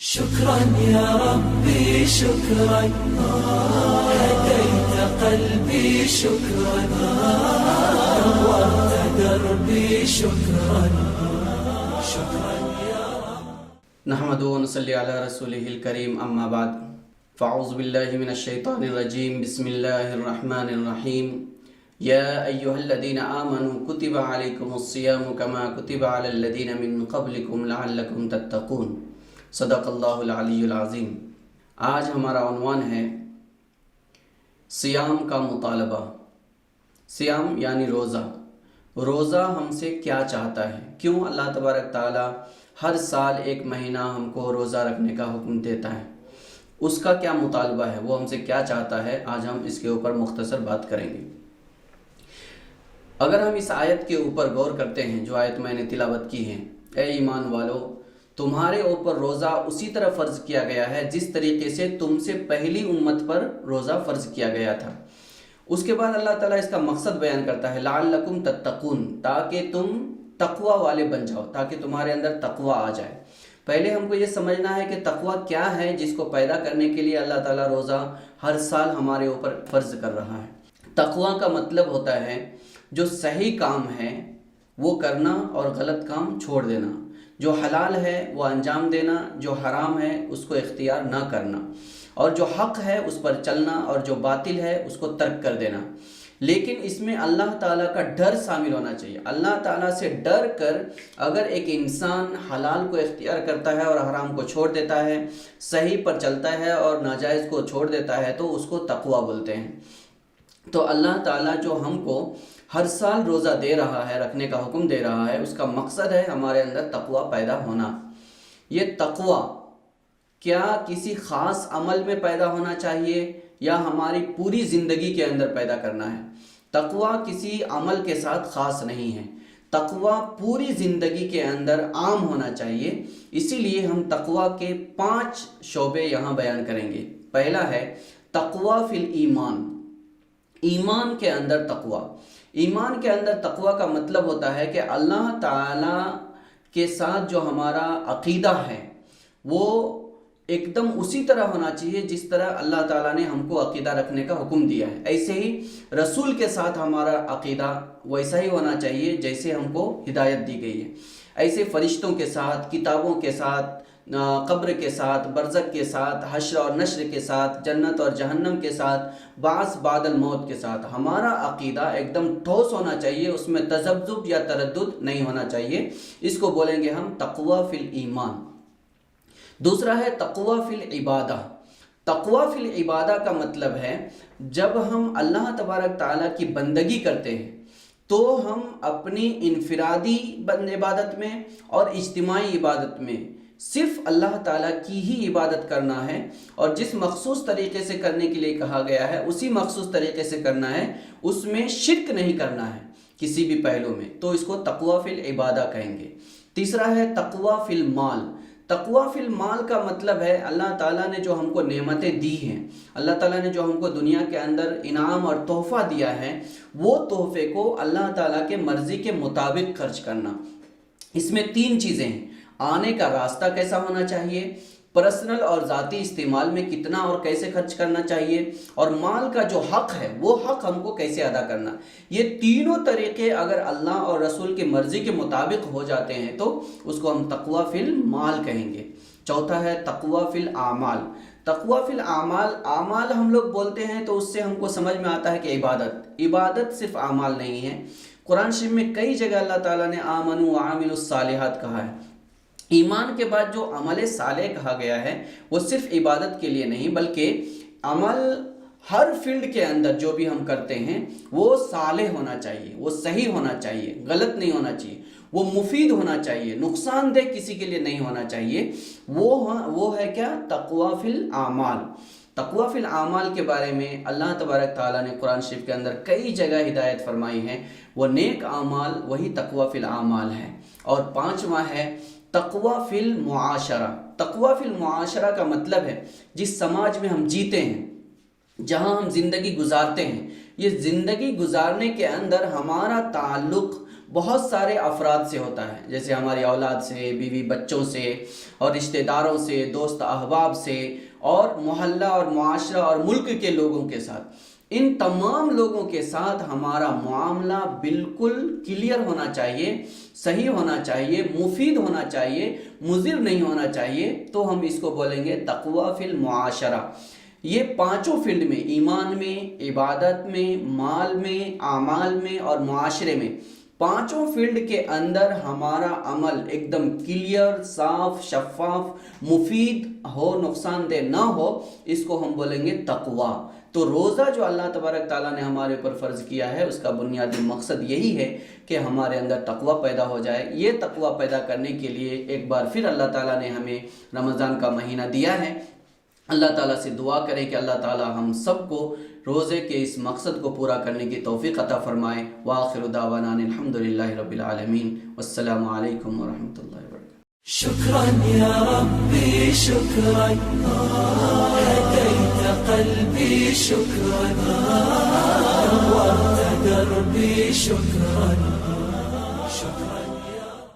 شكرا يا ربي شكرا هديت قلبي شكرا نورت دربي شكرا شكرا يا رب. نحمده ونصلي على رسوله الكريم اما بعد فاعوذ بالله من الشيطان الرجيم بسم الله الرحمن الرحيم يا أيها الذين آمنوا كتب عليكم الصيام كما كتب على الذين من قبلكم لعلكم تتقون صدق اللہ العلی العظیم. آج ہمارا عنوان ہے سیام کا مطالبہ. سیام یعنی روزہ. روزہ ہم سے کیا چاہتا ہے؟ کیوں اللہ تبارک تعالی ہر سال ایک مہینہ ہم کو روزہ رکھنے کا حکم دیتا ہے؟ اس کا کیا مطالبہ ہے؟ وہ ہم سے کیا چاہتا ہے؟ آج ہم اس کے اوپر مختصر بات کریں گے. اگر ہم اس آیت کے اوپر غور کرتے ہیں جو آیت میں نے تلاوت کی ہے، اے ایمان والو تمہارے اوپر روزہ اسی طرح فرض کیا گیا ہے جس طریقے سے تم سے پہلی امت پر روزہ فرض کیا گیا تھا. اس کے بعد اللہ تعالیٰ اس کا مقصد بیان کرتا ہے لعلکم تتقون، تاکہ تم تقوی والے بن جاؤ، تاکہ تمہارے اندر تقوی آ جائے. پہلے ہم کو یہ سمجھنا ہے کہ تقوی کیا ہے جس کو پیدا کرنے کے لیے اللہ تعالیٰ روزہ ہر سال ہمارے اوپر فرض کر رہا ہے. تقوی کا مطلب ہوتا ہے جو صحیح کام ہے وہ کرنا اور غلط کام چھوڑ دینا، جو حلال ہے وہ انجام دینا، جو حرام ہے اس کو اختیار نہ کرنا، اور جو حق ہے اس پر چلنا اور جو باطل ہے اس کو ترک کر دینا. لیکن اس میں اللہ تعالیٰ کا ڈر شامل ہونا چاہیے. اللہ تعالیٰ سے ڈر کر اگر ایک انسان حلال کو اختیار کرتا ہے اور حرام کو چھوڑ دیتا ہے، صحیح پر چلتا ہے اور ناجائز کو چھوڑ دیتا ہے تو اس کو تقوی بولتے ہیں. تو اللہ تعالیٰ جو ہم کو ہر سال روزہ دے رہا ہے، رکھنے کا حکم دے رہا ہے، اس کا مقصد ہے ہمارے اندر تقوی پیدا ہونا. یہ تقوی کیا کسی خاص عمل میں پیدا ہونا چاہیے یا ہماری پوری زندگی کے اندر پیدا کرنا ہے؟ تقوی کسی عمل کے ساتھ خاص نہیں ہے، تقوی پوری زندگی کے اندر عام ہونا چاہیے. اسی لیے ہم تقوی کے 5 شعبے یہاں بیان کریں گے. پہلا ہے تقوی فی الایمان، ایمان کے اندر تقوی. ایمان کے اندر تقوی کا مطلب ہوتا ہے کہ اللہ تعالیٰ کے ساتھ جو ہمارا عقیدہ ہے وہ ایک دم اسی طرح ہونا چاہیے جس طرح اللہ تعالیٰ نے ہم کو عقیدہ رکھنے کا حکم دیا ہے. ایسے ہی رسول کے ساتھ ہمارا عقیدہ ویسا ہی ہونا چاہیے جیسے ہم کو ہدایت دی گئی ہے. ایسے فرشتوں کے ساتھ، کتابوں کے ساتھ، قبر کے ساتھ، برزخ کے ساتھ، حشر اور نشر کے ساتھ، جنت اور جہنم کے ساتھ، بعث بعد الموت کے ساتھ ہمارا عقیدہ ایک دم ٹھوس ہونا چاہیے، اس میں تذبذب یا تردد نہیں ہونا چاہیے. اس کو بولیں گے ہم تقوی فی الایمان. دوسرا ہے تقوی فی العبادہ. تقوی فی العبادہ کا مطلب ہے جب ہم اللہ تبارک تعالیٰ کی بندگی کرتے ہیں تو ہم اپنی انفرادی عبادت میں اور اجتماعی عبادت میں صرف اللہ تعالیٰ کی ہی عبادت کرنا ہے، اور جس مخصوص طریقے سے کرنے کے لیے کہا گیا ہے اسی مخصوص طریقے سے کرنا ہے، اس میں شرک نہیں کرنا ہے کسی بھی پہلو میں. تو اس کو تقوی فی العبادہ کہیں گے. تیسرا ہے تقوی فی المال. تقوی فی المال کا مطلب ہے اللہ تعالیٰ نے جو ہم کو نعمتیں دی ہیں، اللہ تعالیٰ نے جو ہم کو دنیا کے اندر انعام اور تحفہ دیا ہے، وہ تحفے کو اللہ تعالیٰ کے مرضی کے مطابق خرچ کرنا. اس میں 3 چیزیں ہیں. آنے کا راستہ کیسا ہونا چاہیے، پرسنل اور ذاتی استعمال میں کتنا اور کیسے خرچ کرنا چاہیے، اور مال کا جو حق ہے وہ حق ہم کو کیسے ادا کرنا. یہ تینوں طریقے اگر اللہ اور رسول کی مرضی کے مطابق ہو جاتے ہیں تو اس کو ہم تقوی فی المال کہیں گے. چوتھا ہے تقوی فی الاعمال. تقوی فی الاعمال، اعمال ہم لوگ بولتے ہیں تو اس سے ہم کو سمجھ میں آتا ہے کہ عبادت صرف اعمال نہیں ہے. قرآن شریف میں کئی جگہ اللہ تعالیٰ نے آمنوا وعملوا الصالحات کہا ہے. ایمان کے بعد جو عمل صالح کہا گیا ہے وہ صرف عبادت کے لیے نہیں بلکہ عمل ہر فیلڈ کے اندر جو بھی ہم کرتے ہیں وہ صالح ہونا چاہیے، وہ صحیح ہونا چاہیے، غلط نہیں ہونا چاہیے، وہ مفید ہونا چاہیے، نقصان دہ کسی کے لیے نہیں ہونا چاہیے. وہ ہے کیا؟ تقوی فی الاعمال. تقوی فی الاعمال کے بارے میں اللہ تبارک تعالیٰ نے قرآن شریف کے اندر کئی جگہ ہدایت فرمائی ہے. وہ نیک اعمال وہی تقوی فی الاعمال ہے. اور 5واں ہے تقوی فی المعاشرہ. تقوی فی المعاشرہ کا مطلب ہے جس سماج میں ہم جیتے ہیں، جہاں ہم زندگی گزارتے ہیں، یہ زندگی گزارنے کے اندر ہمارا تعلق بہت سارے افراد سے ہوتا ہے، جیسے ہماری اولاد سے، بیوی بچوں سے، اور رشتہ داروں سے، دوست احباب سے، اور محلہ اور معاشرہ اور ملک کے لوگوں کے ساتھ۔ ان تمام لوگوں کے ساتھ ہمارا معاملہ بالکل کلیئر ہونا چاہیے، صحیح ہونا چاہیے، مفید ہونا چاہیے، مضر نہیں ہونا چاہیے۔ تو ہم اس کو بولیں گے تقویٰ فی المعاشرہ۔ یہ پانچوں فیلڈ میں، ایمان میں، عبادت میں، مال میں، اعمال میں اور معاشرے میں، پانچوں فیلڈ کے اندر ہمارا عمل ایک دم کلیئر، صاف، شفاف، مفید ہو، نقصان دہ نہ ہو، اس کو ہم بولیں گے تقویٰ۔ تو روزہ جو اللہ تبارک تعالیٰ نے ہمارے اوپر فرض کیا ہے، اس کا بنیادی مقصد یہی ہے کہ ہمارے اندر تقویٰ پیدا ہو جائے۔ یہ تقویٰ پیدا کرنے کے لیے ایک بار پھر اللہ تعالیٰ نے ہمیں رمضان کا مہینہ دیا ہے۔ اللہ تعالیٰ سے دعا کریں کہ اللہ تعالیٰ ہم سب کو روزے کے اس مقصد کو پورا کرنے کی توفیق عطا فرمائے۔ وآخر دعوانا الحمدللہ رب العالمین، والسلام علیکم ورحمۃ اللہ وبرکاتہ۔ شكرا يا ربي شكرا، هديت قلبي شكرا، نورت دربي شكرا، شكرا